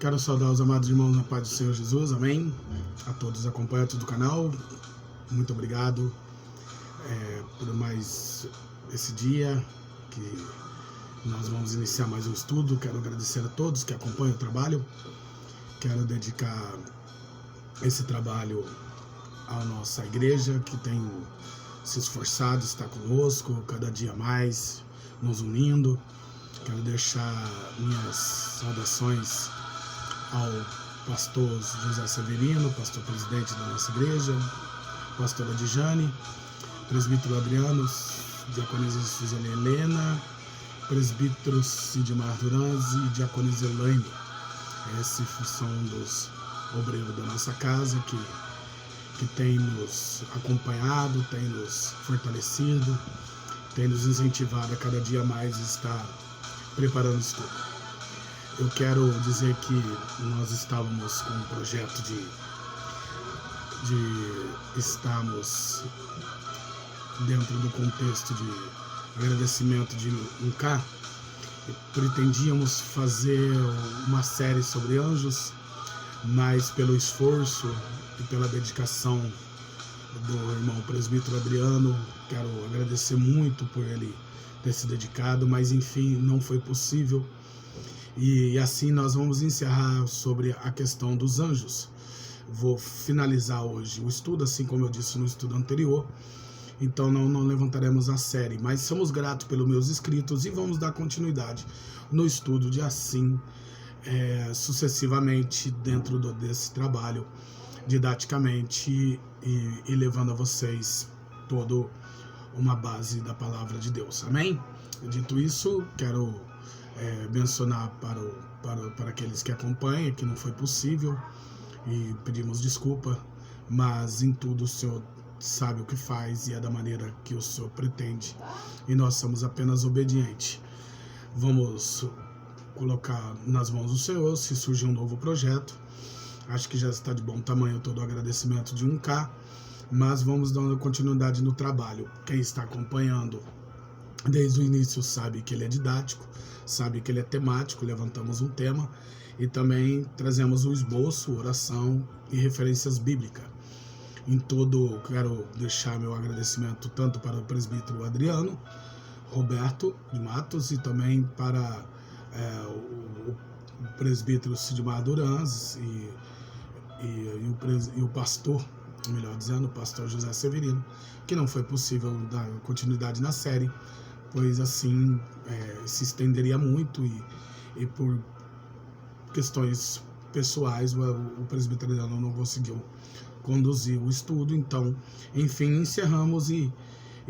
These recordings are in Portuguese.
Quero saudar os amados irmãos na paz do Senhor Jesus, amém? A todos os acompanhantes do canal, muito obrigado por mais esse dia que nós vamos iniciar mais um estudo. Quero agradecer a todos que acompanham o trabalho. Quero dedicar esse trabalho à nossa igreja, que tem se esforçado, está conosco cada dia mais, nos unindo. Quero deixar minhas saudações ao pastor José Severino, pastor presidente da nossa igreja, pastora Dijane, presbítero Adriano, diaconisa Suzane Helena, presbítero Sidmar Duranzi e diaconisa Elaine. Esses são dos obreiros da nossa casa que tem nos acompanhado, tem nos fortalecido, tem nos incentivado a cada dia mais estar preparando isso tudo. Eu quero dizer que nós estávamos com um projeto de estarmos dentro do contexto de agradecimento de 1K. Pretendíamos fazer uma série sobre anjos, mas pelo esforço e pela dedicação do irmão presbítero Adriano, quero agradecer muito por ele ter se dedicado, mas enfim, não foi possível. E assim nós vamos encerrar sobre a questão dos anjos. Vou finalizar hoje o estudo, assim como eu disse no estudo anterior. Então não levantaremos a série, mas somos gratos pelos meus inscritos e vamos dar continuidade no estudo de assim sucessivamente dentro desse trabalho, didaticamente e levando a vocês toda uma base da palavra de Deus. Amém? Dito isso, quero mencionar para aqueles que acompanham que não foi possível e pedimos desculpa, mas em tudo o Senhor sabe o que faz e é da maneira que o Senhor pretende e nós somos apenas obedientes. Vamos colocar nas mãos do Senhor se surgir um novo projeto. Acho que já está de bom tamanho todo o agradecimento de 1K, mas vamos dando continuidade no trabalho. Quem está acompanhando desde o início sabe que ele é didático, sabe que ele é temático, levantamos um tema e também trazemos um esboço, oração e referências bíblicas. Em tudo, quero deixar meu agradecimento tanto para o presbítero Adriano, Roberto de Matos e também para o presbítero Sidmar Duranz e o pastor, melhor dizendo, o pastor José Severino, que não foi possível dar continuidade na série, pois assim se estenderia muito e por questões pessoais o presbítero não conseguiu conduzir o estudo. Então, enfim, encerramos e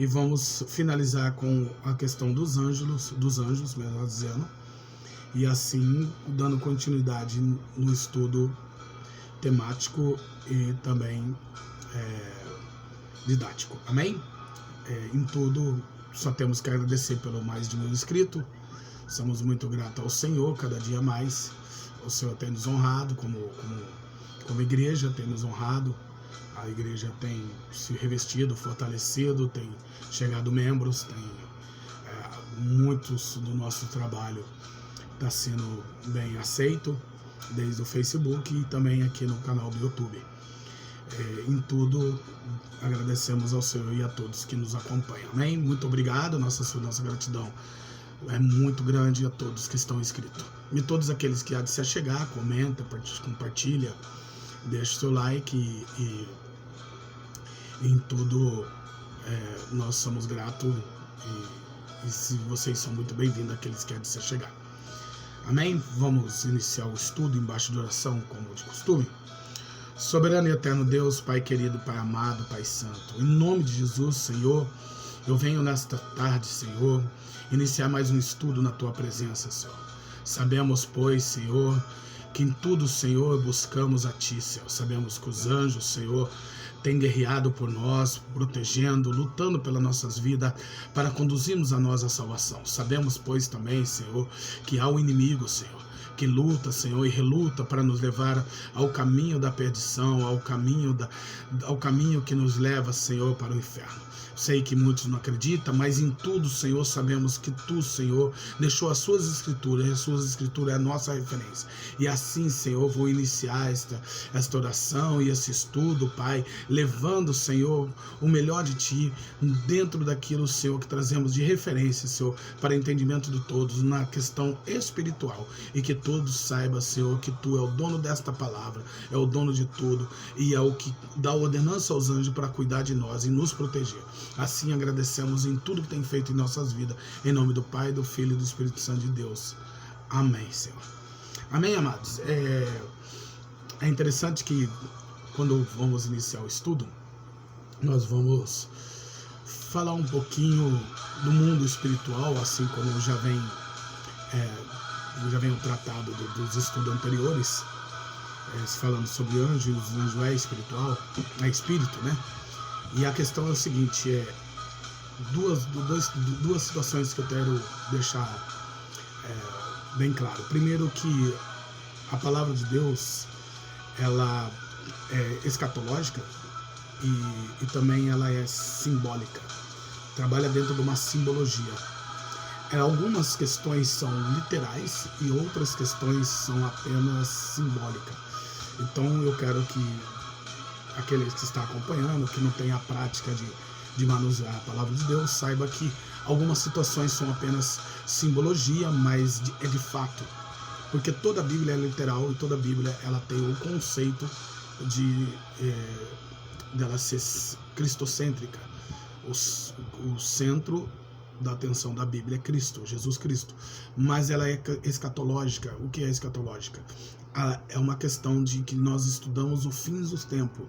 vamos finalizar com a questão dos anjos, melhor dizendo, e assim dando continuidade no estudo temático e também didático. Amém? Em tudo, só temos que agradecer pelo mais de 1000 inscritos. Somos muito gratos ao Senhor, cada dia mais. O Senhor tem nos honrado como igreja, tem nos honrado. A igreja tem se revestido, fortalecido, tem chegado membros, tem muitos do nosso trabalho está sendo bem aceito, desde o Facebook e também aqui no canal do YouTube. Em tudo, agradecemos ao Senhor e a todos que nos acompanham. Amém? Muito obrigado, nossa gratidão é muito grande a todos que estão inscritos. E todos aqueles que há de se achegar, comenta, compartilha, deixa o seu like e em tudo nós somos gratos e se vocês são muito bem-vindos, aqueles que há de se achegar. Amém? Vamos iniciar o estudo embaixo de oração, como de costume. Soberano e eterno Deus, Pai querido, Pai amado, Pai santo, em nome de Jesus, Senhor, eu venho nesta tarde, Senhor, iniciar mais um estudo na Tua presença, Senhor. Sabemos, pois, Senhor, que em tudo, Senhor, buscamos a Ti, Senhor. Sabemos que os anjos, Senhor, têm guerreado por nós, protegendo, lutando pelas nossas vidas, para conduzirmos a nós a salvação. Sabemos, pois, também, Senhor, que há o inimigo, Senhor, que luta, Senhor, e reluta para nos levar ao caminho da perdição, ao caminho que nos leva, Senhor, para o inferno. Sei que muitos não acreditam, mas em tudo, Senhor, sabemos que Tu, Senhor, deixou as Suas Escrituras, e as Suas Escrituras é a nossa referência. E assim, Senhor, vou iniciar esta oração e esse estudo, Pai, levando, Senhor, o melhor de Ti, dentro daquilo, Senhor, que trazemos de referência, Senhor, para entendimento de todos, na questão espiritual. E que todos saibam, Senhor, que Tu é o dono desta palavra, é o dono de tudo, e é o que dá ordenança aos anjos para cuidar de nós e nos proteger. Assim agradecemos em tudo que tem feito em nossas vidas, em nome do Pai, do Filho e do Espírito Santo de Deus. Amém, Senhor. Amém, amados. É interessante que quando vamos iniciar o estudo, nós vamos falar um pouquinho do mundo espiritual, assim como já vem o tratado dos estudos anteriores, falando sobre anjos, anjo é espiritual, é espírito, né? E a questão é o seguinte, duas situações que eu quero deixar bem claro. Primeiro, que a palavra de Deus, ela é escatológica e também ela é simbólica. Trabalha dentro de uma simbologia. Algumas questões são literais e outras questões são apenas simbólicas. Então eu quero que aqueles que estão acompanhando, que não tem a prática de manusear a palavra de Deus, saiba que algumas situações são apenas simbologia, mas é de fato. Porque toda a Bíblia é literal e toda a Bíblia ela tem o conceito dela ser cristocêntrica. O centro da atenção da Bíblia é Cristo, Jesus Cristo. Mas ela é escatológica. O que é escatológica? É uma questão de que nós estudamos o fim dos tempos.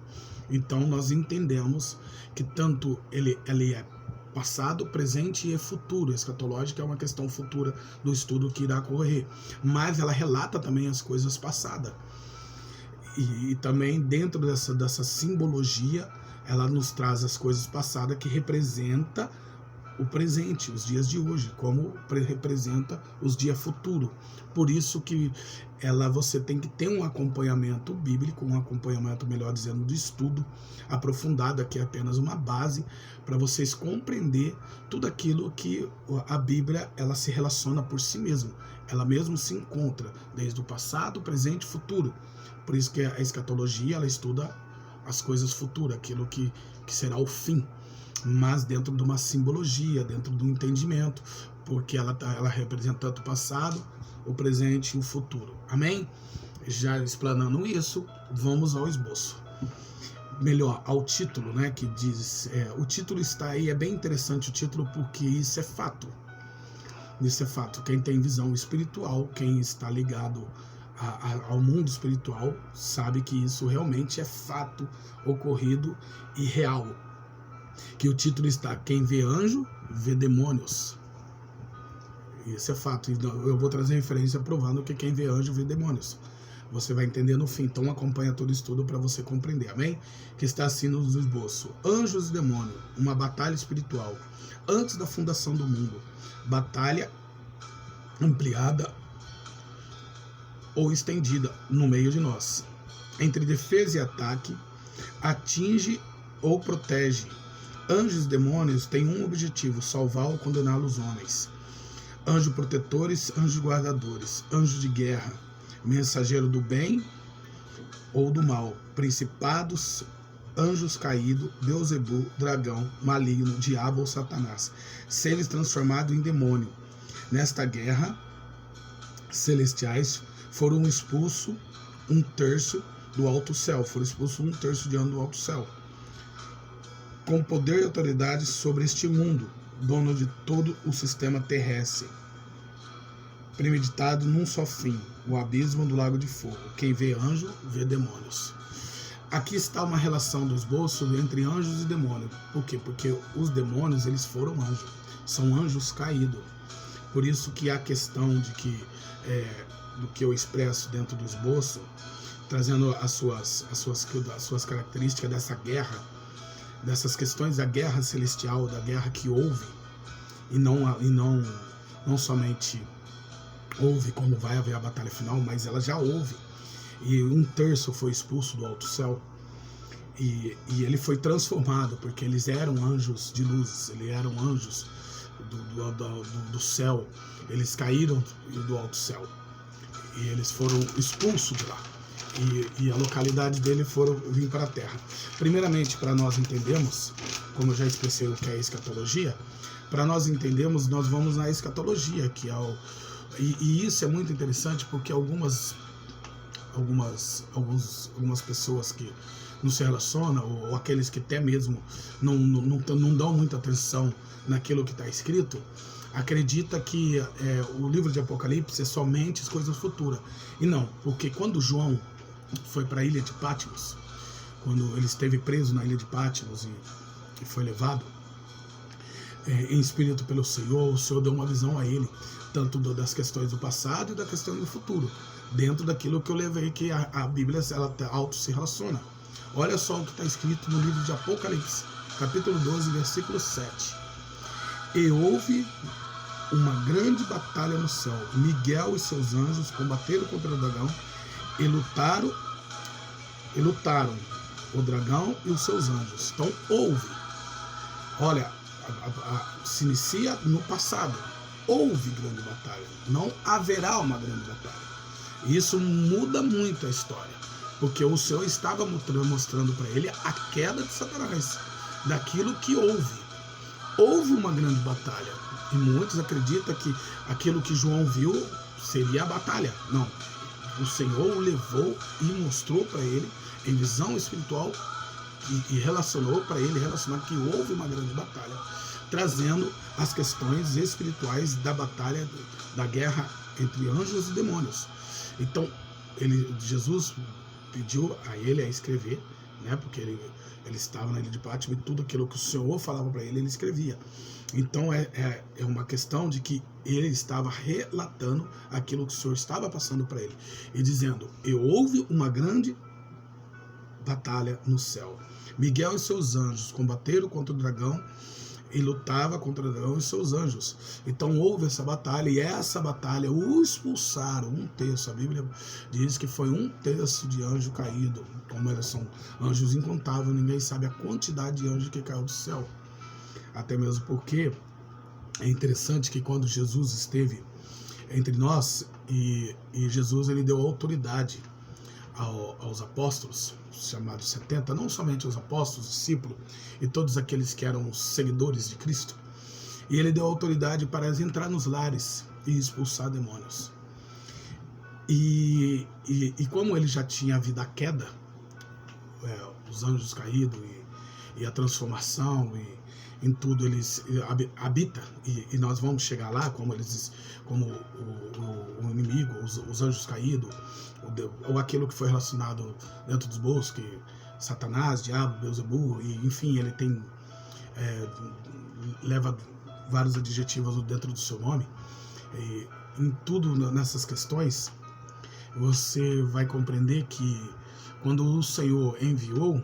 Então nós entendemos que tanto ele é passado, presente e futuro. Escatológica é uma questão futura do estudo que irá ocorrer. Mas ela relata também as coisas passadas. E também dentro dessa simbologia, ela nos traz as coisas passadas que representa o presente, os dias de hoje, como representa os dias futuros. Por isso que você tem que ter um acompanhamento bíblico, um acompanhamento, melhor dizendo, de estudo aprofundado, que é apenas uma base para vocês compreender tudo aquilo que a Bíblia ela se relaciona por si mesma. Ela mesmo se encontra desde o passado, presente e futuro. Por isso que a escatologia ela estuda as coisas futuras, aquilo que será o fim, mas dentro de uma simbologia, dentro do entendimento, porque ela representa tanto o passado, o presente e o futuro. Amém? Já explanando isso, vamos ao esboço. Melhor, ao título, né, que diz... o título está aí, é bem interessante o título, porque isso é fato. Isso é fato. Quem tem visão espiritual, quem está ligado ao mundo espiritual, sabe que isso realmente é fato ocorrido e real. Que o título está: quem vê anjo, vê demônios. Isso é fato. Eu vou trazer referência provando que quem vê anjo, vê demônios. Você vai entender no fim. Então acompanha todo o estudo para você compreender. Amém? Que está assim no esboço: anjos e demônios, uma batalha espiritual. Antes da fundação do mundo. Batalha ampliada ou estendida no meio de nós. Entre defesa e ataque, atinge ou protege. Anjos e demônios têm um objetivo: salvar ou condenar os homens. Anjos protetores, anjos guardadores, anjos de guerra, mensageiro do bem ou do mal, principados, anjos caídos, Beuzebu, dragão, maligno, diabo ou Satanás, seres transformados em demônio. Nesta guerra, celestiais foram expulsos um terço do alto céu, de ano do alto céu, com poder e autoridade sobre este mundo, dono de todo o sistema terrestre, premeditado num só fim, o abismo do lago de fogo. Quem vê anjo, vê demônios. Aqui está uma relação do esboço entre anjos e demônios. Por quê? Porque os demônios, eles foram anjos, são anjos caídos. Por isso que a questão de que do que eu expresso dentro do esboço, trazendo as suas características dessa guerra, dessas questões da guerra celestial, da guerra que houve, e não somente houve como vai haver a batalha final, mas ela já houve. E 1/3 foi expulso do alto céu. E ele foi transformado, porque eles eram anjos de luzes, eles eram anjos do céu. Eles caíram do alto céu e eles foram expulsos de lá. E a localidade dele foram vir para a terra. Primeiramente, para nós entendermos, como eu já expressei o que é a escatologia, para nós entendermos, nós vamos na escatologia, que é e isso é muito interessante, porque algumas pessoas que não se relacionam, ou aqueles que até mesmo não dão muita atenção naquilo que está escrito, acredita que o livro de Apocalipse é somente as coisas futuras. E não, porque quando João foi para a ilha de Patmos, quando ele esteve preso na ilha de Patmos e foi levado em espírito pelo Senhor, o Senhor deu uma visão a ele, tanto das questões do passado e da questão do futuro, dentro daquilo que eu levei, que a Bíblia ela auto se relaciona. Olha só o que está escrito no livro de Apocalipse, capítulo 12, versículo 7. E houve uma grande batalha no céu. Miguel e seus anjos combateram contra o dragão e lutaram o dragão e os seus anjos. Então houve. Olha, se inicia no passado. Houve grande batalha. Não haverá uma grande batalha. Isso muda muito a história, porque o Senhor estava mostrando para ele a queda de Satanás, daquilo que houve. Houve uma grande batalha, e muitos acreditam que aquilo que João viu seria a batalha. Não, o Senhor o levou e mostrou para ele, em visão espiritual, e relacionou para ele, que houve uma grande batalha, trazendo as questões espirituais da batalha, da guerra entre anjos e demônios. Então, Jesus pediu a ele a escrever, né, porque ele estava na ilha de Patmos e tudo aquilo que o Senhor falava para ele, ele escrevia. Então, é uma questão de que ele estava relatando aquilo que o Senhor estava passando para ele, e dizendo, e houve uma grande batalha no céu. Miguel e seus anjos combateram contra o dragão e lutava contra o dragão e seus anjos. Então houve essa batalha, e essa batalha o expulsaram 1/3. A Bíblia diz que foi 1/3 de anjo caído. Como eles são anjos incontáveis, ninguém sabe a quantidade de anjos que caiu do céu. Até mesmo porque é interessante que quando Jesus esteve entre nós, e Jesus ele deu autoridade aos apóstolos, chamados 70, não somente os apóstolos, discípulos e todos aqueles que eram seguidores de Cristo, e ele deu autoridade para entrar nos lares e expulsar demônios. E como ele já tinha havido a queda, os anjos caídos e a transformação, e em tudo eles habitam, e nós vamos chegar lá, como o inimigo, os anjos caídos, ou aquilo que foi relacionado dentro dos bolsos, que Satanás, Diabo, Beelzebul, e enfim, ele tem leva vários adjetivos dentro do seu nome. E em tudo nessas questões, você vai compreender que quando o Senhor enviou,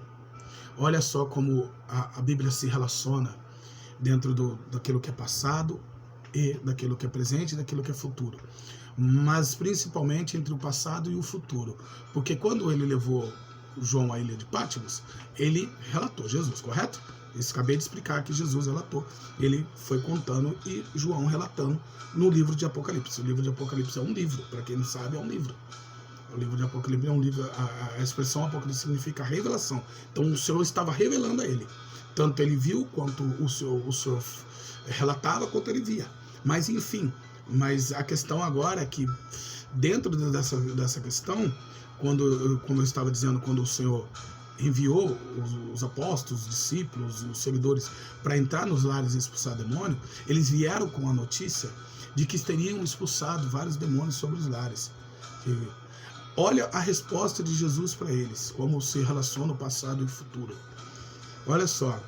olha só como a Bíblia se relaciona dentro daquilo que é passado, e daquilo que é presente e daquilo que é futuro. Mas principalmente entre o passado e o futuro. Porque quando ele levou João à ilha de Patmos, ele relatou Jesus, correto? Eu acabei de explicar que Jesus relatou. Ele foi contando e João relatando no livro de Apocalipse. O livro de Apocalipse é um livro, para quem não sabe, é um livro. O livro de Apocalipse é um livro, a expressão Apocalipse significa revelação. Então o Senhor estava revelando a ele. Tanto ele viu, quanto o Senhor relatava, quanto ele via. Mas enfim, a questão agora é que dentro dessa questão, como eu estava dizendo, quando o Senhor enviou os apóstolos, os discípulos, os seguidores para entrar nos lares e expulsar demônio, eles vieram com a notícia de que teriam expulsado vários demônios sobre os lares. Olha a resposta de Jesus para eles, como se relaciona o passado e o futuro. Olha só,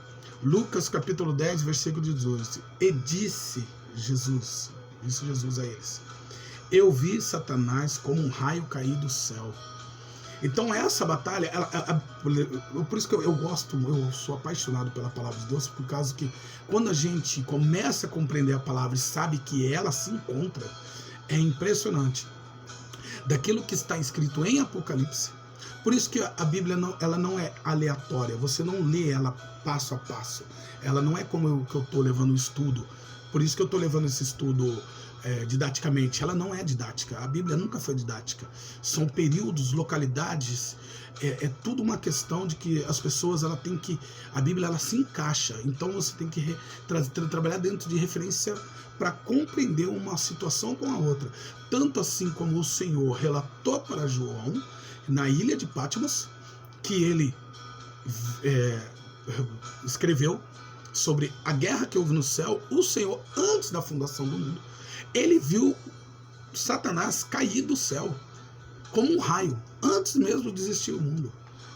Lucas capítulo 10, versículo 18. E disse Jesus a eles, eu vi Satanás como um raio cair do céu. Então essa batalha, por isso que eu sou apaixonado pela palavra de Deus, por causa que quando a gente começa a compreender a palavra e sabe que ela se encontra, É impressionante. Daquilo que está escrito em Apocalipse. Por isso que a Bíblia ela não é aleatória. Você não lê ela passo a passo. Ela não é como que eu estou levando o estudo. Por isso que eu estou levando esse estudo didaticamente. Ela não é didática. A Bíblia nunca foi didática. São períodos, localidades. É tudo uma questão de que as pessoas, ela tem que... A Bíblia, ela se encaixa. Então você tem que trabalhar dentro de referência para compreender uma situação com a outra. Tanto assim como o Senhor relatou para João, na ilha de Patmos, que ele escreveu sobre a guerra que houve no céu. O Senhor, antes da fundação do mundo, ele viu Satanás cair do céu como um raio, antes mesmo de existir o mundo.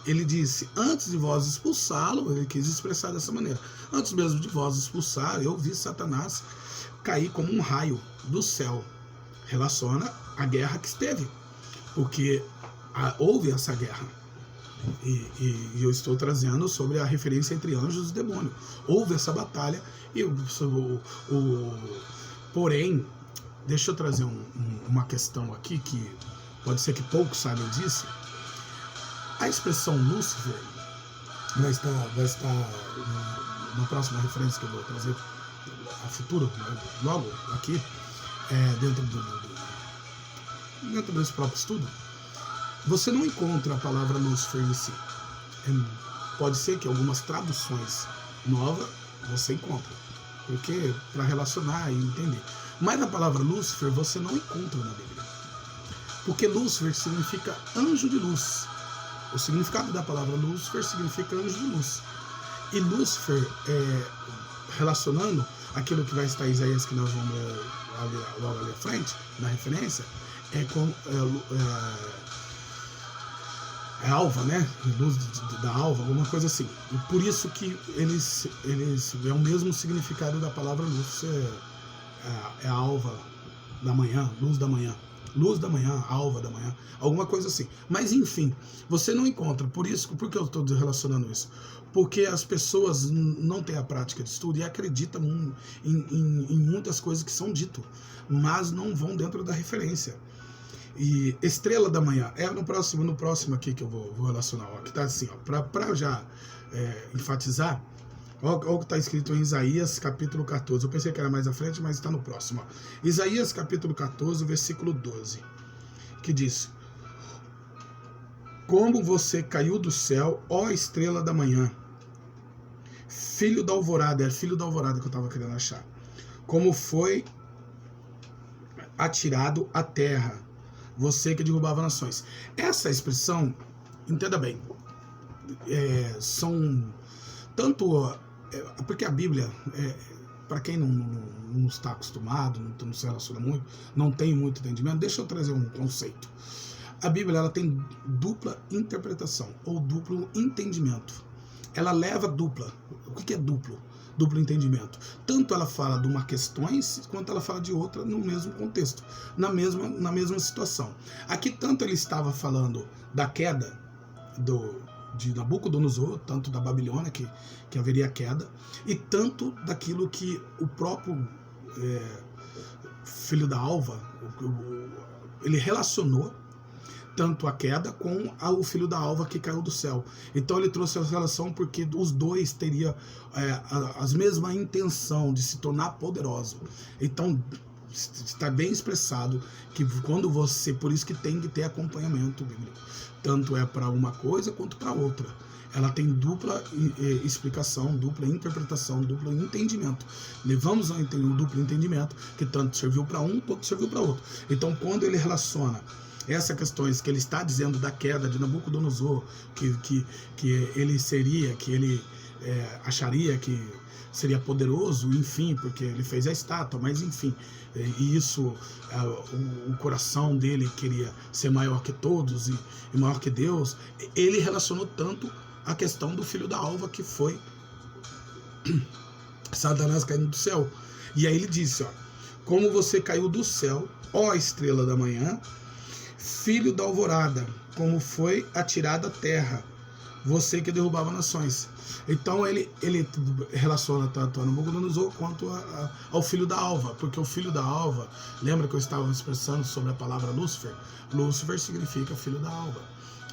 Ele disse, antes de vós expulsá-lo, ele quis expressar dessa maneira, antes mesmo de vós expulsar, eu vi Satanás cair como um raio do céu. Relaciona a guerra que esteve, porque houve essa guerra. E eu estou trazendo sobre a referência entre anjos e demônios. Houve essa batalha, porém, deixa eu trazer uma questão aqui que pode ser que poucos saibam disso. A expressão Lúcifer vai estar na próxima referência que eu vou trazer a futuro, logo aqui, dentro desse próprio estudo. Você não encontra a palavra Lúcifer em si. Pode ser que algumas traduções novas você encontra, porque para relacionar e entender. Mas a palavra Lúcifer você não encontra na Bíblia, porque Lúcifer significa anjo de luz. O significado da palavra Lúcifer significa anjo de luz. E Lúcifer, relacionando aquilo que vai estar em Isaías, que nós vamos logo ali à frente, na referência, é alva, né? Luz da alva, alguma coisa assim. E por isso que eles é o mesmo significado da palavra luz. É a alva da manhã, luz da manhã. Luz da manhã, alva da manhã, alguma coisa assim. Mas enfim, você não encontra. Por que eu estou relacionando isso? Porque as pessoas não têm a prática de estudo e acreditam em muitas coisas que são ditas, mas não vão dentro da referência. E estrela da manhã é no próximo aqui que eu vou relacionar, ó, que está assim, para já enfatizar. Olha o que está escrito em Isaías capítulo 14. Eu pensei que era mais à frente, mas está no próximo. Ó. Isaías capítulo 14, versículo 12. Que diz: como você caiu do céu, ó estrela da manhã, filho da alvorada. É filho da alvorada que eu estava querendo achar. Como foi atirado à terra, você que derrubava nações. Essa expressão, entenda bem, são tanto... porque a Bíblia, para quem não está acostumado, não se relaciona muito, não tem muito entendimento, deixa eu trazer um conceito. A Bíblia, ela tem dupla interpretação, ou duplo entendimento. Ela leva dupla. O que é duplo? Duplo entendimento. Tanto ela fala de uma questão, quanto ela fala de outra no mesmo contexto, na mesma situação. Aqui tanto ele estava falando da queda de Nabucodonosor, tanto da Babilônia, que haveria queda, e tanto daquilo que o próprio filho da alva, ele relacionou tanto a queda com o filho da alva que caiu do céu. Então ele trouxe essa relação porque os dois teriam a mesma intenção de se tornar poderoso. Então está bem expressado que quando você... Por isso que tem que ter acompanhamento bíblico. Tanto é para uma coisa quanto para outra. Ela tem dupla explicação, dupla interpretação, duplo entendimento. Levamos a entender o duplo entendimento, que tanto serviu para um quanto serviu para outro. Então quando ele relaciona essas questões que ele está dizendo da queda de Nabucodonosor, que ele seria, que ele acharia que seria poderoso, enfim, porque ele fez a estátua, mas enfim, e isso, o coração dele queria ser maior que todos e maior que Deus. Ele relacionou tanto a questão do filho da alva, que foi Satanás caindo do céu. E aí ele disse, ó: como você caiu do céu, ó estrela da manhã, filho da alvorada, como foi atirada à terra, você que derrubava nações. Então ele relaciona tanto a Nabucodonosor quanto ao filho da alva, porque o filho da alva, lembra que eu estava expressando sobre a palavra Lúcifer? Lúcifer significa filho da alva,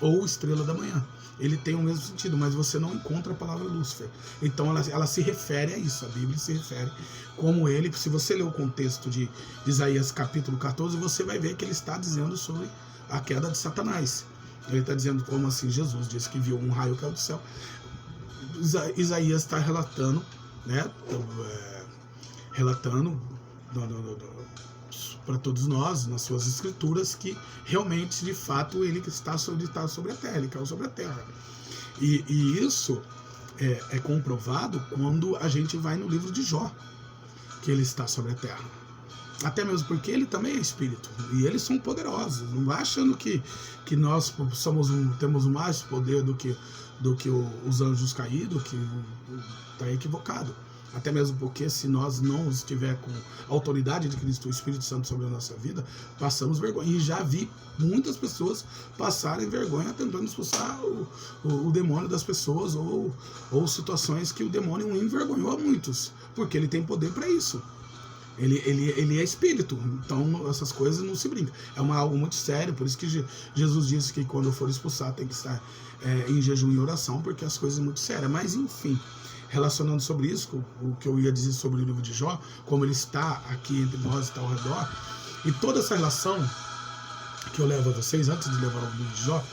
ou estrela da manhã. Ele tem o mesmo sentido, mas você não encontra a palavra Lúcifer. Então ela se refere a isso, a Bíblia se refere como ele. Se você ler o contexto de Isaías capítulo 14, você vai ver que ele está dizendo sobre a queda de Satanás. Ele está dizendo como assim, Jesus disse que viu um raio cair do céu. Isaías está relatando, né, relatando para todos nós, nas suas escrituras, que realmente, de fato, ele está sobre a terra, ele caiu sobre a terra. E isso é comprovado quando a gente vai no livro de Jó, que ele está sobre a terra. Até mesmo porque ele também é espírito, e eles são poderosos. Não vai achando que nós temos mais poder do que os anjos caídos, que está equivocado. Até mesmo porque se nós não estiver com a autoridade de Cristo, o Espírito Santo sobre a nossa vida, passamos vergonha. E já vi muitas pessoas passarem vergonha tentando expulsar o demônio das pessoas, ou situações que o demônio envergonhou a muitos, porque ele tem poder para isso. Ele é espírito, então essas coisas não se brincam. É algo muito sério, por isso que Jesus disse que quando for expulsar tem que estar em jejum e oração, porque as coisas são muito sérias. Mas enfim, relacionando sobre isso, o que eu ia dizer sobre o livro de Jó, como ele está aqui entre nós, está ao redor, e toda essa relação que eu levo a vocês, antes de levar ao livro de Jó,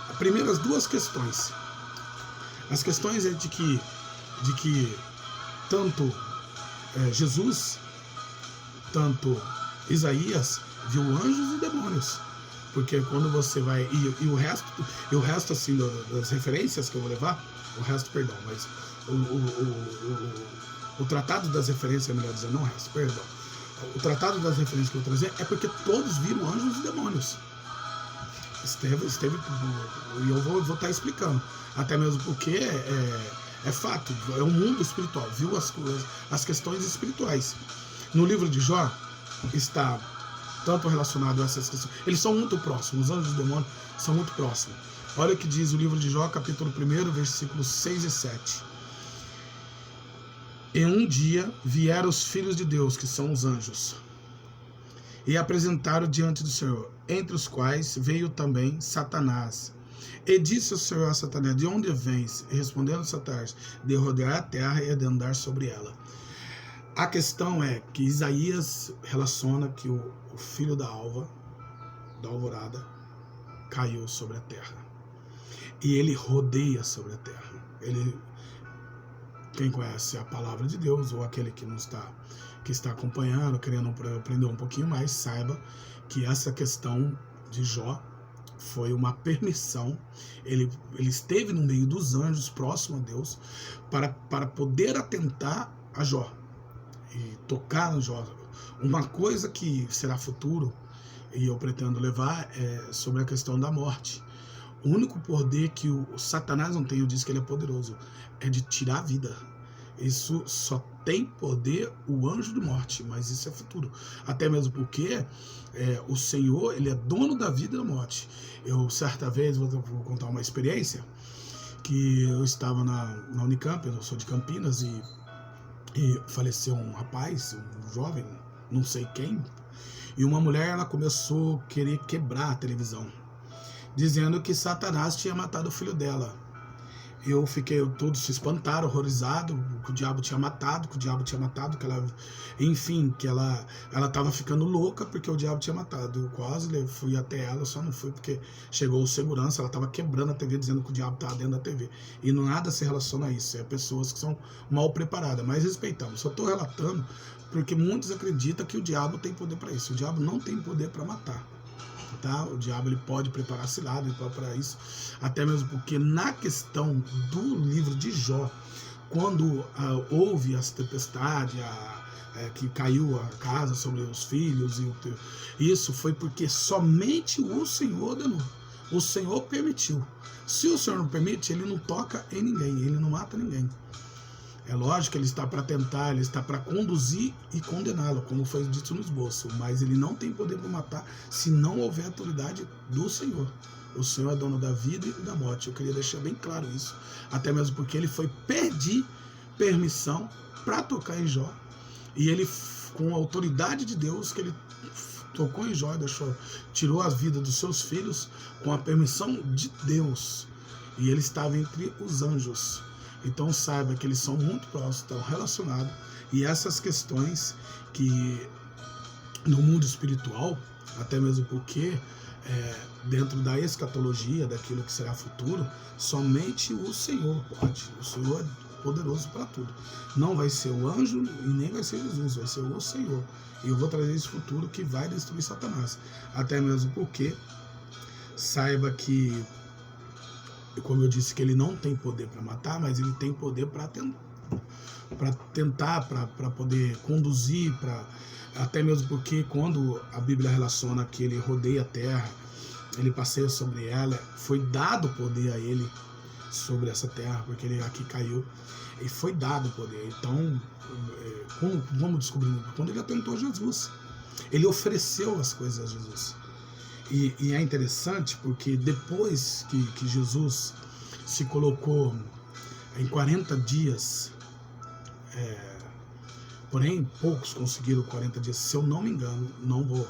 as primeiras duas questões. As questões é de que tanto Jesus, tanto Isaías viu anjos e demônios, porque quando você vai e o resto assim das referências que eu vou levar, mas o tratado das referências, melhor dizendo, não o resto, perdão, o tratado das referências que eu vou trazer é porque todos viram anjos e demônios. Esteve e eu vou estar explicando, até mesmo porque é fato, é um mundo espiritual, viu as questões espirituais. No livro de Jó está tanto relacionado a essas questões. Eles são muito próximos, os anjos e os demônios são muito próximos. Olha o que diz o livro de Jó, capítulo 1, versículos 6 e 7. Em um dia vieram os filhos de Deus, que são os anjos, e apresentaram diante do Senhor, entre os quais veio também Satanás. E disse o Senhor a Satanás: de onde vens? E respondendo Satanás: de rodear a terra e de andar sobre ela. A questão é que Isaías relaciona que o filho da alva, da alvorada, caiu sobre a terra. E ele rodeia sobre a terra. Quem conhece a palavra de Deus, ou aquele que está acompanhando, querendo aprender um pouquinho mais, saiba que essa questão de Jó foi uma permissão. Ele esteve no meio dos anjos, próximo a Deus, para poder atentar a Jó e tocar no Jó. Uma coisa que será futuro, e eu pretendo levar, é sobre a questão da morte. O único poder que o Satanás não tem, eu disse que ele é poderoso, é de tirar a vida. Isso só tem poder o anjo de morte, mas isso é futuro. Até mesmo porque o Senhor, ele é dono da vida e da morte. Eu, certa vez, vou contar uma experiência, que eu estava na Unicamp, eu sou de Campinas, e faleceu um rapaz, um jovem, não sei quem, e uma mulher, ela começou a querer quebrar a televisão, dizendo que Satanás tinha matado o filho dela. Todos se espantaram, horrorizados, que o diabo tinha matado, que ela estava ficando louca porque o diabo tinha matado. Eu quase fui até ela, só não fui porque chegou o segurança, ela estava quebrando a TV, dizendo que o diabo estava dentro da TV. E nada se relaciona a isso, é pessoas que são mal preparadas, mas respeitamos. Só estou relatando porque muitos acreditam que o diabo tem poder para isso. O diabo não tem poder para matar. Tá? O diabo, ele pode preparar cilada, ele pode preparar isso, até mesmo porque na questão do livro de Jó, quando houve as tempestades, que caiu a casa sobre os filhos, isso foi porque somente o Senhor ordenou, o Senhor permitiu. Se o Senhor não permite, ele não toca em ninguém, ele não mata ninguém. É lógico que ele está para tentar, ele está para conduzir e condená-lo, como foi dito no esboço, mas ele não tem poder para matar se não houver autoridade do Senhor. O Senhor é dono da vida e da morte. Eu queria deixar bem claro isso. Até mesmo porque ele foi pedir permissão para tocar em Jó. E ele, com a autoridade de Deus, que ele tocou em Jó, tirou a vida dos seus filhos com a permissão de Deus. E ele estava entre os anjos. Então saiba que eles são muito próximos, estão relacionados. E essas questões que no mundo espiritual, até mesmo porque dentro da escatologia, daquilo que será futuro, somente o Senhor pode. O Senhor é poderoso para tudo. Não vai ser o anjo e nem vai ser Jesus, vai ser o Senhor. E eu vou trazer esse futuro que vai destruir Satanás. Até mesmo porque saiba que, como eu disse, que ele não tem poder para matar, mas ele tem poder para tentar, para poder conduzir, até mesmo porque quando a Bíblia relaciona que ele rodeia a terra, ele passeia sobre ela, foi dado poder a ele sobre essa terra, porque ele aqui caiu, e foi dado poder. Então, vamos descobrir, quando ele atentou a Jesus, ele ofereceu as coisas a Jesus. E é interessante porque depois que Jesus se colocou em 40 dias, porém poucos conseguiram 40 dias, se eu não me engano, não vou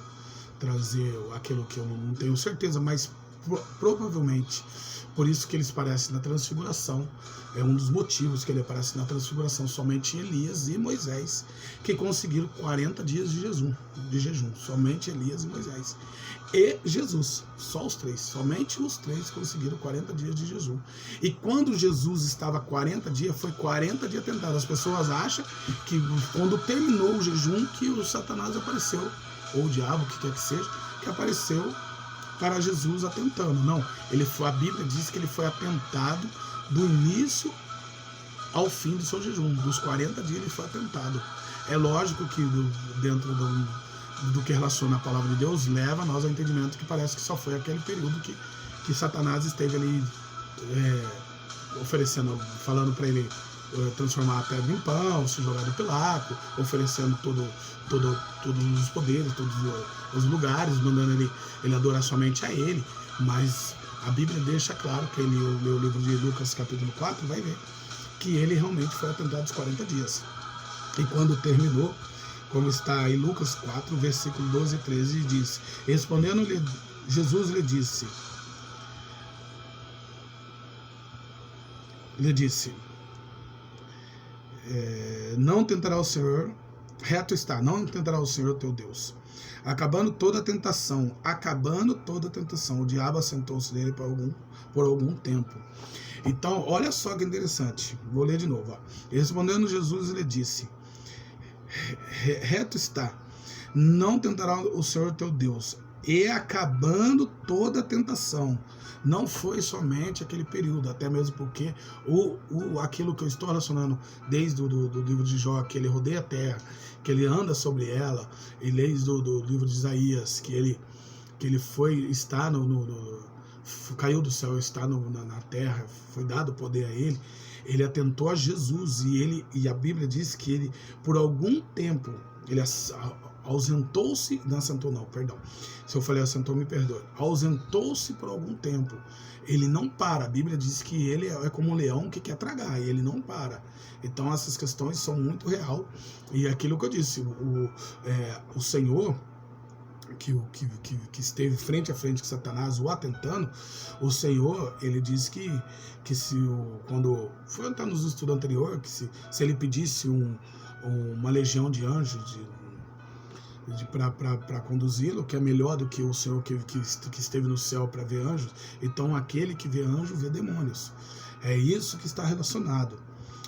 trazer aquilo que eu não tenho certeza, mas provavelmente por isso que eles aparecem na transfiguração. É um dos motivos que ele aparece na transfiguração. Somente Elias e Moisés que conseguiram 40 dias de jejum. Somente Elias e Moisés. E Jesus, só os três. Somente os três conseguiram 40 dias de jejum. E quando Jesus estava 40 dias, foi 40 dias tentado. As pessoas acham que quando terminou o jejum que o Satanás apareceu, ou o diabo, o que quer que seja, que apareceu para Jesus atentando. Não, a Bíblia diz que ele foi atentado do início ao fim do seu jejum. Dos 40 dias ele foi atentado. É lógico que dentro do que relaciona a palavra de Deus, leva nós ao entendimento que parece que só foi aquele período que Satanás esteve ali oferecendo, falando para ele transformar a pedra em pão, se jogar do Pilato, oferecendo todos os poderes, todos os lugares, mandando ele adorar somente a ele. Mas a Bíblia deixa claro, quem leu o livro de Lucas capítulo 4 vai ver que ele realmente foi atentado os 40 dias. E quando terminou, como está em Lucas 4, versículo 12 e 13, diz: respondendo-lhe, Jesus lhe disse, não tentará o Senhor, reto está, não tentará o Senhor teu Deus. Acabando toda a tentação, o diabo assentou-se nele por algum tempo. Então, olha só que interessante, vou ler de novo. Respondendo Jesus, lhe disse, reto está, não tentará o Senhor teu Deus. E acabando toda a tentação, não foi somente aquele período, até mesmo porque aquilo que eu estou relacionando desde do livro de Jó, que ele rodeia a terra, que ele anda sobre ela, e desde do livro de Isaías, que ele está caiu do céu, está na terra, foi dado poder a ele atentou a Jesus, e a Bíblia diz que ele, por algum tempo, ele ausentou-se, não assentou não, perdão, se eu falei assentou, me perdoe, ausentou-se por algum tempo. Ele não para, a Bíblia diz que ele é como um leão que quer tragar, e ele não para. Então essas questões são muito real, e aquilo que eu disse, o Senhor que esteve frente a frente com Satanás, o atentando, o Senhor, ele diz que quando foi estar nos estudos anteriores, que se ele pedisse uma legião de anjos para conduzi-lo, que é melhor do que o Senhor que esteve no céu para ver anjos, então aquele que vê anjo vê demônios. É isso que está relacionado.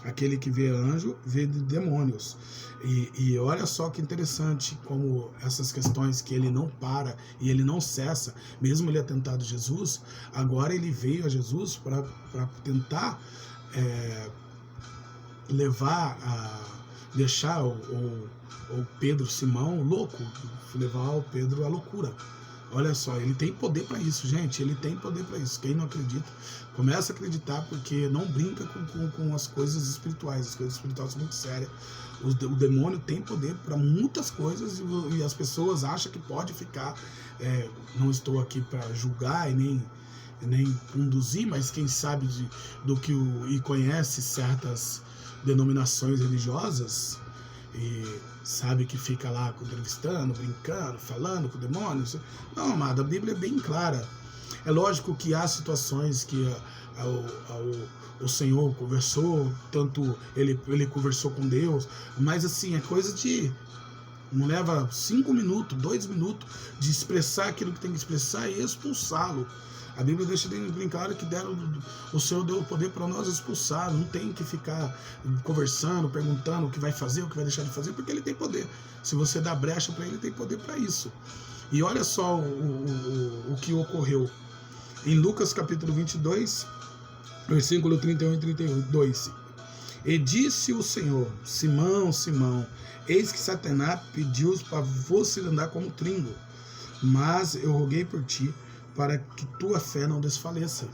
Aquele que vê anjo vê demônios. E olha só que interessante como essas questões que ele não para e ele não cessa, mesmo ele atentado a Jesus, agora ele veio a Jesus para tentar deixar o Pedro, Simão, louco, levar o Pedro à loucura. Olha só, ele tem poder para isso, gente, ele tem poder para isso. Quem não acredita, começa a acreditar, porque não brinca com as coisas espirituais. As coisas espirituais são muito sérias. O demônio tem poder para muitas coisas e as pessoas acham que pode ficar. Não estou aqui para julgar e nem conduzir, mas quem sabe e conhece certas denominações religiosas e sabe que fica lá entrevistando, brincando, falando com demônios. Não, amado, a Bíblia é bem clara. É lógico que há situações que o Senhor conversou, tanto ele conversou com Deus, mas assim, é coisa de... não leva 5 minutos, 2 minutos de expressar aquilo que tem que expressar e expulsá-lo. A Bíblia deixa bem claro que o Senhor deu o poder para nós expulsar. Não tem que ficar conversando, perguntando o que vai fazer, o que vai deixar de fazer, porque ele tem poder. Se você dá brecha para ele, tem poder para isso. E olha só o que ocorreu. Em Lucas capítulo 22, versículo 31 e 32. E disse o Senhor: Simão, Simão, eis que Satanás pediu para você andar como trigo, mas eu roguei por ti, para que tua fé não desfaleça.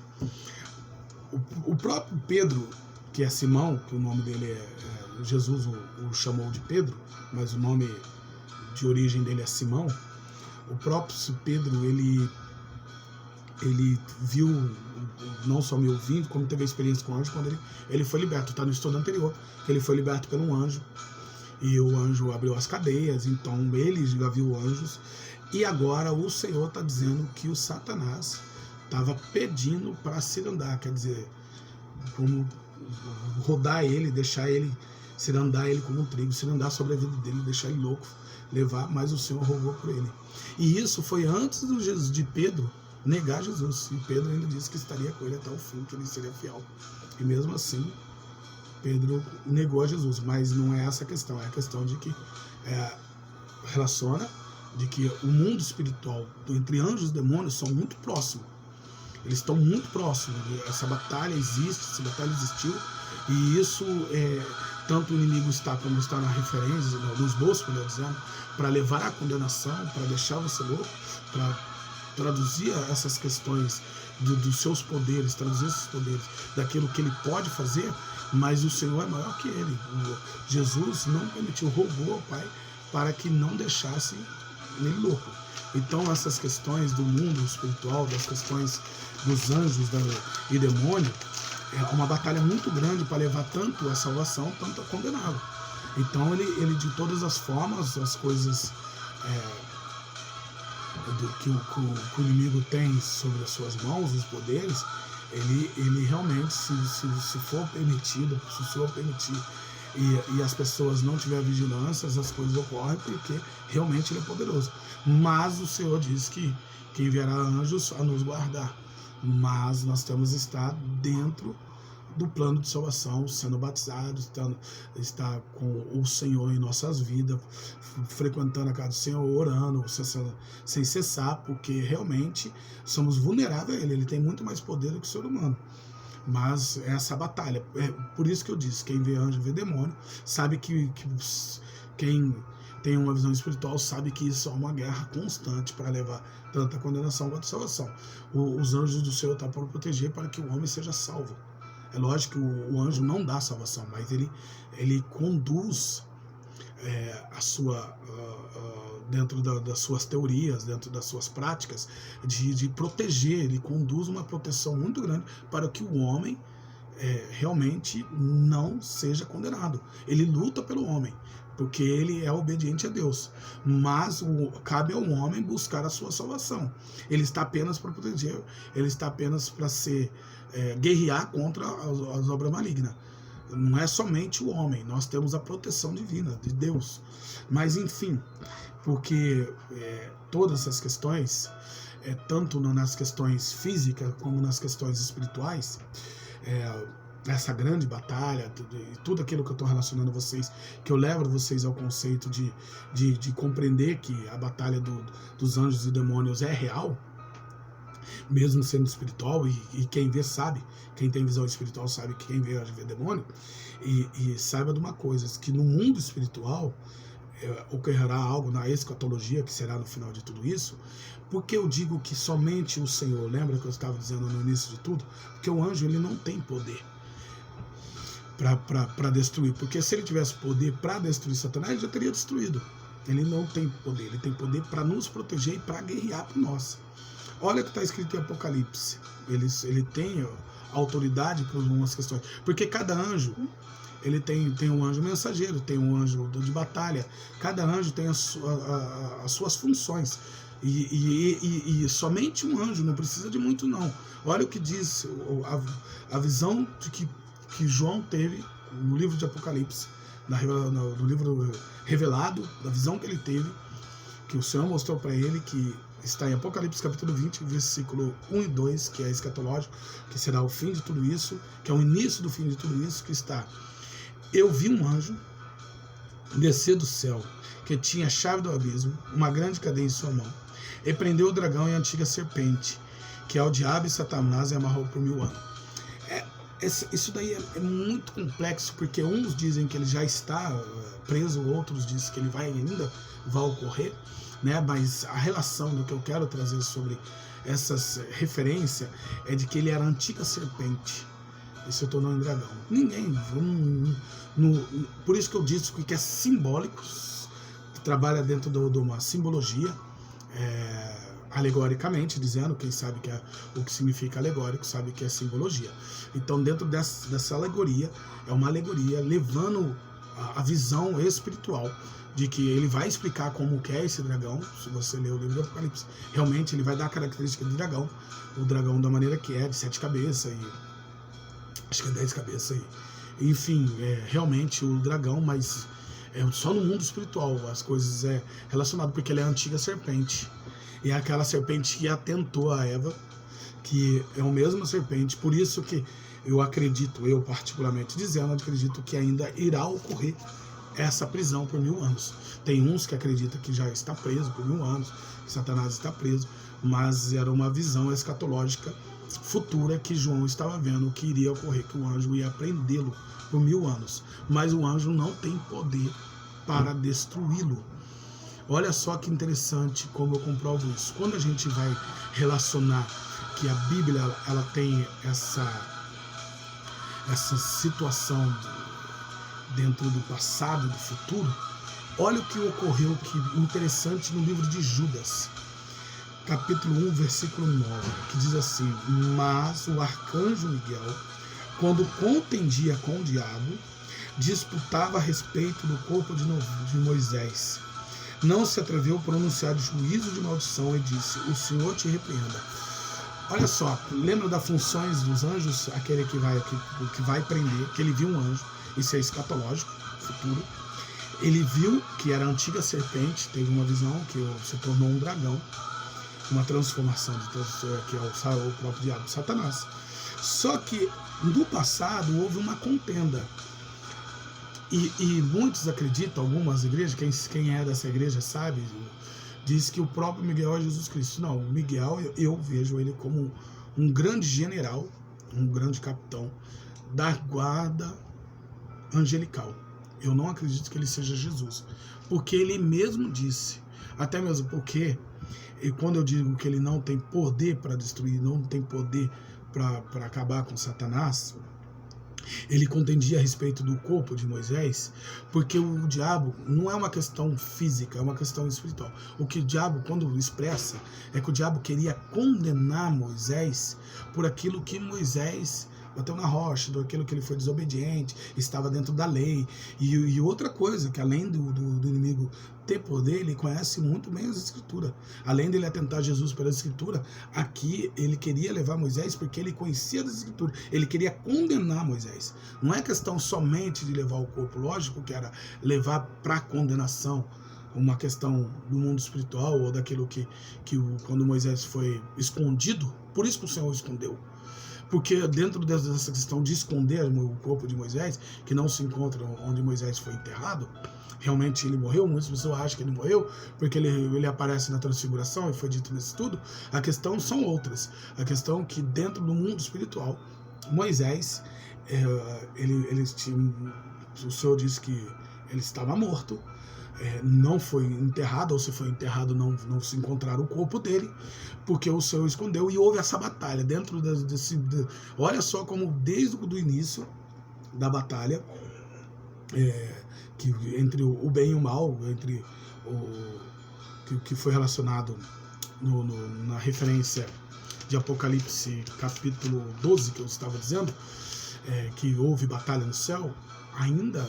O próprio Pedro, que é Simão, que o nome dele Jesus o chamou de Pedro, mas o nome de origem dele é Simão. O próprio Pedro, ele viu, não só me ouvindo, como teve a experiência com o anjo, quando ele foi liberto. Está no estudo anterior, que ele foi liberto por um anjo, e o anjo abriu as cadeias, então ele já viu anjos. E agora o Senhor está dizendo que o Satanás estava pedindo para cirandar, quer dizer, como rodar ele, deixar ele, cirandar ele como um trigo, cirandar sobre a vida dele, deixar ele louco, levar, mas o Senhor rogou por ele. E isso foi antes de Pedro negar Jesus. E Pedro ainda disse que estaria com ele até o fim, que ele seria fiel. E mesmo assim, Pedro negou a Jesus. Mas não é essa a questão, é a questão de que relaciona de que o mundo espiritual entre anjos e demônios são muito próximos. Eles estão muito próximos. Essa batalha existe, essa batalha existiu, e isso tanto o inimigo está, como está na referência, no esboço, melhor dizendo, para levar à condenação, para deixar você louco, para traduzir essas questões dos seus poderes, traduzir esses poderes daquilo que ele pode fazer, mas o Senhor é maior que ele. Jesus não permitiu, rogou ao Pai para que não deixasse ele louco. Então essas questões do mundo espiritual, das questões dos anjos e demônio, é uma batalha muito grande para levar tanto a salvação, tanto a condená-lo. Então ele de todas as formas, as coisas que o inimigo tem sobre as suas mãos, os poderes, ele realmente, se for permitido, se o Senhor permitir, e as pessoas não tiverem vigilância, as coisas ocorrem, porque realmente ele é poderoso. Mas o Senhor diz que enviará anjos a nos guardar. Mas nós temos que estar dentro do plano de salvação, sendo batizados, estar com o Senhor em nossas vidas, frequentando a casa do Senhor, orando, sem cessar, porque realmente somos vulneráveis a Ele. Ele tem muito mais poder do que o ser humano. Mas essa batalha, por isso que eu disse, quem vê anjo vê demônio, sabe que quem tem uma visão espiritual sabe que isso é uma guerra constante para levar tanto a condenação quanto a salvação. Os anjos do Senhor estão para proteger, para que o homem seja salvo. É lógico que o anjo não dá salvação, mas ele conduz a sua, dentro das suas teorias, dentro das suas práticas, de proteger. Ele conduz uma proteção muito grande para que o homem realmente não seja condenado. Ele luta pelo homem, porque ele é obediente a Deus, mas cabe ao homem buscar a sua salvação. Ele está apenas para proteger, ele está apenas para guerrear contra as obras malignas. Não é somente o homem, nós temos a proteção divina de Deus. Mas enfim, porque todas essas questões, tanto nas questões físicas como nas questões espirituais, essa grande batalha e tudo aquilo que eu estou relacionando a vocês, que eu levo vocês ao conceito de compreender que a batalha dos anjos e demônios é real, mesmo sendo espiritual, e quem vê sabe, quem tem visão espiritual sabe que quem vê anjo vê demônio, e saiba de uma coisa, que no mundo espiritual ocorrerá algo na escatologia, que será no final de tudo isso. Porque eu digo que somente o Senhor, lembra que eu estava dizendo no início de tudo? Porque o anjo ele não tem poder para destruir, porque se ele tivesse poder para destruir Satanás, ele já teria destruído. Ele não tem poder, ele tem poder para nos proteger e para guerrear por nós. Olha o que está escrito em Apocalipse. Ele tem autoridade para algumas questões. Porque cada anjo, ele tem um anjo mensageiro, tem um anjo de batalha. Cada anjo tem as suas funções. E somente um anjo, não precisa de muito não. Olha o que diz a visão que João teve no livro de Apocalipse, no livro revelado, da visão que ele teve, que o Senhor mostrou para ele, que está em Apocalipse capítulo 20, versículo 1 e 2, que é escatológico, que será o fim de tudo isso, que é o início do fim de tudo isso, que está: eu vi um anjo descer do céu, que tinha a chave do abismo, uma grande cadeia em sua mão, e prendeu o dragão e a antiga serpente, que é o diabo e Satanás, e amarrou por 1000 anos. Isso daí é muito complexo, porque uns dizem que ele já está preso, outros dizem que ele ainda vai ocorrer, né? Mas a relação do que eu quero trazer sobre essas referências é de que ele era a antiga serpente e se tornou um dragão. Ninguém, por isso que eu disse que é simbólico, trabalha dentro de uma simbologia, alegoricamente dizendo, quem sabe que o que significa alegórico sabe que é simbologia. Então, dentro dessa alegoria, é uma alegoria levando a visão espiritual de que ele vai explicar como que é esse dragão. Se você ler o livro do Apocalipse, realmente ele vai dar a característica do dragão, o dragão da maneira que é, de 7 cabeças, e acho que é 10 cabeças, enfim, realmente o dragão, mas só no mundo espiritual as coisas relacionadas, porque ele é a antiga serpente. E é aquela serpente que atentou a Eva, que é a mesma serpente. Por isso que eu acredito, eu particularmente dizendo, acredito que ainda irá ocorrer essa prisão por 1000 anos. Tem uns que acreditam que já está preso por 1000 anos, que Satanás está preso, mas era uma visão escatológica futura que João estava vendo que iria ocorrer, que o anjo ia prendê-lo por 1000 anos. Mas o anjo não tem poder para destruí-lo. Olha só que interessante como eu comprovo isso. Quando a gente vai relacionar que a Bíblia ela tem essa situação dentro do passado e do futuro, olha o que ocorreu, que interessante, no livro de Judas, capítulo 1, versículo 9, que diz assim: mas o arcanjo Miguel, quando contendia com o diabo, disputava a respeito do corpo de Moisés. Não se atreveu a pronunciar juízo de maldição e disse: o Senhor te repreenda. Olha só, lembra das funções dos anjos? Aquele que vai prender, que ele viu um anjo, isso é escatológico, futuro. Ele viu que era a antiga serpente, teve uma visão que se tornou um dragão, uma transformação, que é o próprio diabo, Satanás. Só que no passado houve uma contenda. E muitos acreditam, algumas igrejas, quem é dessa igreja sabe, diz que o próprio Miguel é Jesus Cristo. Não, o Miguel, eu vejo ele como um grande general, um grande capitão da guarda angelical. Eu não acredito que ele seja Jesus, porque ele mesmo disse, até mesmo porque, e quando eu digo que ele não tem poder para destruir, não tem poder para acabar com Satanás, ele contendia a respeito do corpo de Moisés, porque o diabo não é uma questão física, é uma questão espiritual. O que o diabo, quando expressa, é que o diabo queria condenar Moisés por aquilo que Moisés bateu na rocha, daquilo que ele foi desobediente, estava dentro da lei. E outra coisa, que além do inimigo ter poder, ele conhece muito bem as escrituras. Além dele atentar Jesus pela escritura, aqui ele queria levar Moisés porque ele conhecia das escrituras, ele queria condenar Moisés. Não é questão somente de levar o corpo, lógico que era levar para condenação, uma questão do mundo espiritual, ou daquilo que quando Moisés foi escondido, por isso que o Senhor o escondeu. Porque dentro dessa questão de esconder o corpo de Moisés, que não se encontra onde Moisés foi enterrado, realmente ele morreu, muitas pessoas acham que ele morreu, porque ele aparece na transfiguração, e foi dito nesse estudo. A questão são outras. A questão é que dentro do mundo espiritual, Moisés, o Senhor disse que ele estava morto, não foi enterrado, ou se foi enterrado não se encontraram o corpo dele, porque o Senhor escondeu, e houve essa batalha dentro olha só como desde o início da batalha, que entre o bem e o mal, entre o que foi relacionado na referência de Apocalipse capítulo 12, que eu estava dizendo, que houve batalha no céu, ainda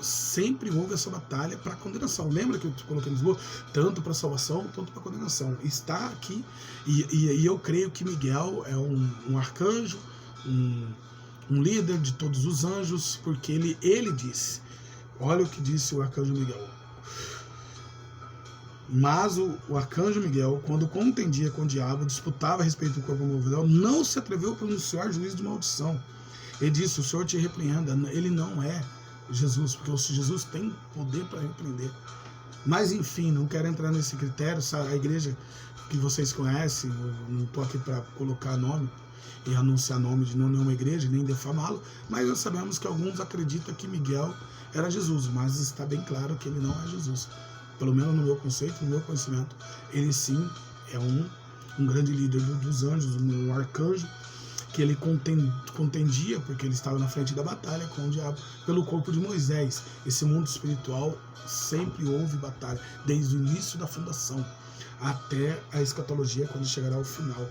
sempre houve essa batalha para condenação. Lembra que eu coloquei no esboço? Tanto para salvação, tanto para condenação. Está aqui, e eu creio que Miguel é um arcanjo, um líder de todos os anjos, porque ele disse, olha o que disse o arcanjo Miguel. Mas o arcanjo Miguel, quando contendia com o diabo, disputava a respeito do corpo movedor, não se atreveu a pronunciar juízo de maldição. Ele disse, o Senhor te repreenda. Ele não é Jesus, porque Jesus tem poder para repreender. Mas enfim, não quero entrar nesse critério, sabe? A igreja que vocês conhecem, eu não estou aqui para colocar nome e anunciar nome de nenhuma igreja, nem defamá-lo, mas nós sabemos que alguns acreditam que Miguel era Jesus, mas está bem claro que ele não é Jesus. Pelo menos no meu conceito, no meu conhecimento, ele sim é um grande líder dos anjos, um arcanjo, que ele contendia, porque ele estava na frente da batalha com o diabo, pelo corpo de Moisés. Esse mundo espiritual sempre houve batalha, desde o início da fundação até a escatologia, quando chegará ao final.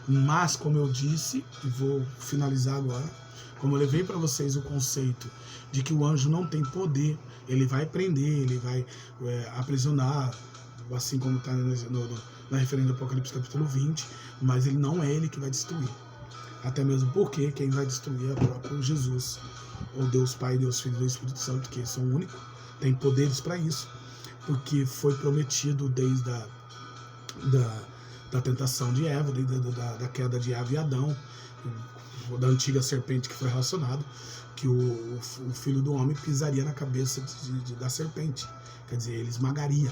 Mas, como eu disse, e vou finalizar agora, como eu levei para vocês o conceito de que o anjo não tem poder, ele vai prender, ele vai aprisionar, assim como está na referência do Apocalipse capítulo 20, mas ele não é ele que vai destruir. Até mesmo porque quem vai destruir é o próprio Jesus, ou Deus Pai, Deus Filho e Deus Espírito Santo, que são únicos, tem poderes para isso, porque foi prometido desde da tentação de Eva, desde da queda de Eva e Adão, da antiga serpente que foi relacionado, que o Filho do Homem pisaria na cabeça da serpente, quer dizer, ele esmagaria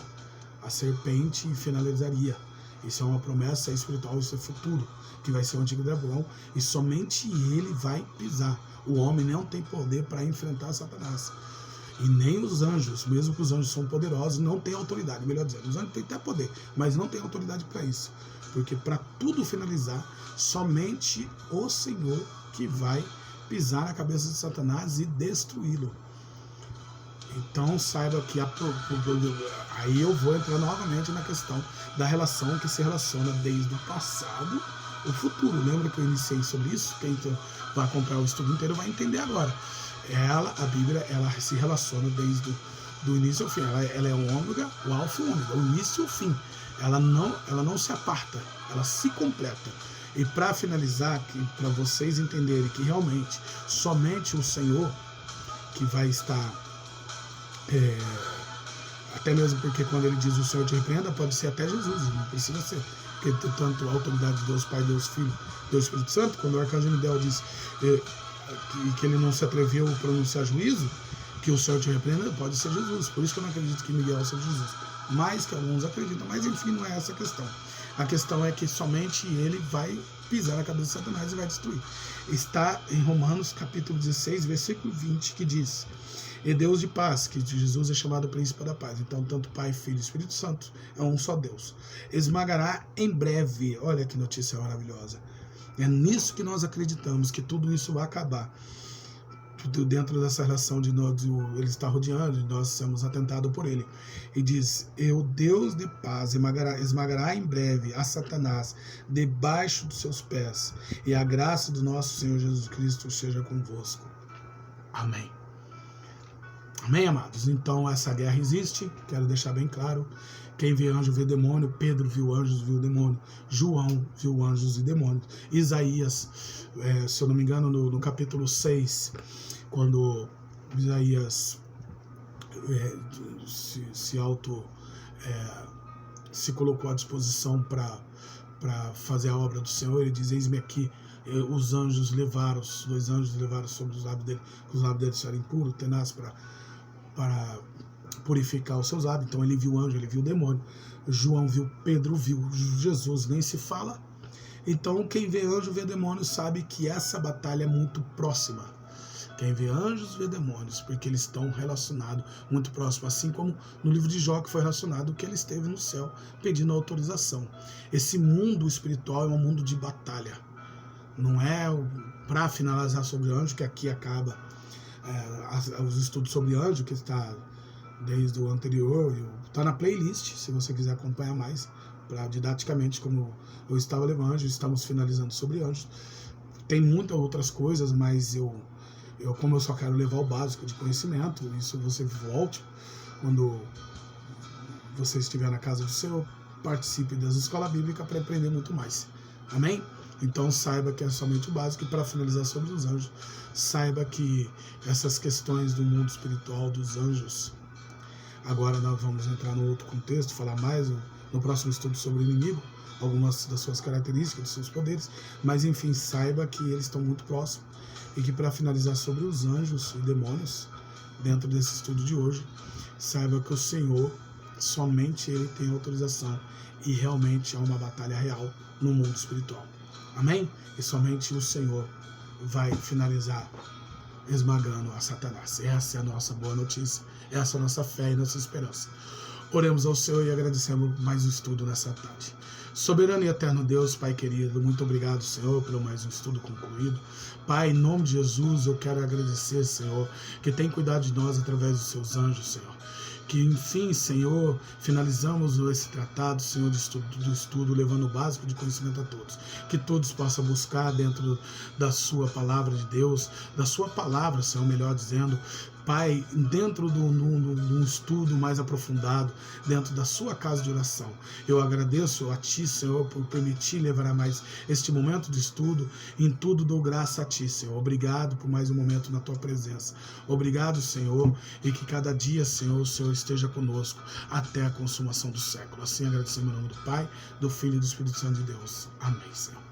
a serpente e finalizaria. Isso é uma promessa espiritual, isso é futuro, que vai ser o antigo dragão, e somente ele vai pisar. O homem não tem poder para enfrentar Satanás. E nem os anjos, mesmo que os anjos são poderosos, não têm autoridade, melhor dizendo. Os anjos têm até poder, mas não têm autoridade para isso. Porque para tudo finalizar, somente o Senhor que vai pisar na cabeça de Satanás e destruí-lo. Então saiba que aí eu vou entrar novamente na questão da relação que se relaciona desde o passado ao futuro. Lembra que eu iniciei sobre isso? Quem vai acompanhar o estudo inteiro vai entender agora. A Bíblia, ela se relaciona desde do início ao fim. Ela é o ômega, o alfa e o ômega, o início e o fim. Ela não se aparta, ela se completa. E para finalizar, para vocês entenderem que realmente somente o Senhor que vai estar, até mesmo porque quando ele diz o Senhor te repreenda, pode ser até Jesus, não precisa ser, porque tanto a autoridade de Deus Pai, Deus Filho, Deus Espírito Santo, quando o arcanjo Miguel diz que ele não se atreveu a pronunciar juízo, que o Senhor te repreenda, pode ser Jesus. Por isso que eu não acredito que Miguel seja Jesus, mais que alguns acreditam, mas enfim, não é essa a questão. A questão é que somente ele vai pisar na cabeça de Satanás e vai destruir. Está em Romanos capítulo 16, versículo 20, que diz: e Deus de paz, que de Jesus é chamado príncipe da paz. Então, tanto Pai, Filho e Espírito Santo é um só Deus. Esmagará em breve. Olha que notícia maravilhosa. É nisso que nós acreditamos, que tudo isso vai acabar. Tudo dentro dessa relação de nós, ele está rodeando, nós somos atentados por ele. E diz: e o Deus de paz esmagará em breve a Satanás debaixo dos seus pés. E a graça do nosso Senhor Jesus Cristo seja convosco. Amém. Amém, amados? Então essa guerra existe, quero deixar bem claro. Quem vê anjo vê demônio. Pedro viu anjos, viu demônio. João viu anjos e demônios. Isaías, se eu não me engano, no capítulo 6, quando Isaías se colocou à disposição para fazer a obra do Senhor, ele diz: eis-me aqui. Os anjos levaram, os dois anjos levaram sobre os lábios dele, que os lábios dele eram impuros, tenaz para purificar os seus lábios. Então ele viu o anjo, ele viu o demônio. João viu, Pedro viu, Jesus nem se fala. Então quem vê anjo vê demônio sabe que essa batalha é muito próxima. Quem vê anjos vê demônios, porque eles estão relacionados muito próximos, assim como no livro de Jó, que foi relacionado que ele esteve no céu pedindo autorização. Esse mundo espiritual é um mundo de batalha. Não é para finalizar sobre anjo, que aqui acaba os estudos sobre anjo, que está desde o anterior, está na playlist, se você quiser acompanhar mais, didaticamente, como eu estava levando, estamos finalizando sobre anjos. Tem muitas outras coisas, mas como eu só quero levar o básico de conhecimento, isso você volte quando você estiver na casa do Senhor, participe das escolas bíblicas para aprender muito mais. Amém? Então saiba que é somente o básico. E para finalizar sobre os anjos, saiba que essas questões do mundo espiritual, dos anjos, agora nós vamos entrar no outro contexto, falar mais no próximo estudo sobre o inimigo, algumas das suas características, dos seus poderes, mas enfim, saiba que eles estão muito próximos. E que para finalizar sobre os anjos e demônios, dentro desse estudo de hoje, saiba que o Senhor, somente Ele tem autorização e realmente há uma batalha real no mundo espiritual. Amém? E somente o Senhor vai finalizar esmagando a Satanás. Essa é a nossa boa notícia, essa é a nossa fé e nossa esperança. Oremos ao Senhor e agradecemos mais um estudo nessa tarde. Soberano e eterno Deus, Pai querido, muito obrigado, Senhor, pelo mais um estudo concluído. Pai, em nome de Jesus, eu quero agradecer, Senhor, que tem cuidado de nós através dos seus anjos, Senhor. Que, enfim, Senhor, finalizamos esse tratado, Senhor, do estudo, levando o básico de conhecimento a todos. Que todos possam buscar dentro da sua palavra de Deus, da sua palavra, Senhor, melhor dizendo, Pai, dentro de um estudo mais aprofundado, dentro da sua casa de oração. Eu agradeço a Ti, Senhor, por permitir levar a mais este momento de estudo. Em tudo dou graça a Ti, Senhor. Obrigado por mais um momento na Tua presença. Obrigado, Senhor, e que cada dia, Senhor, o Senhor esteja conosco até a consumação do século. Assim agradecemos em nome do Pai, do Filho e do Espírito Santo de Deus. Amém, Senhor.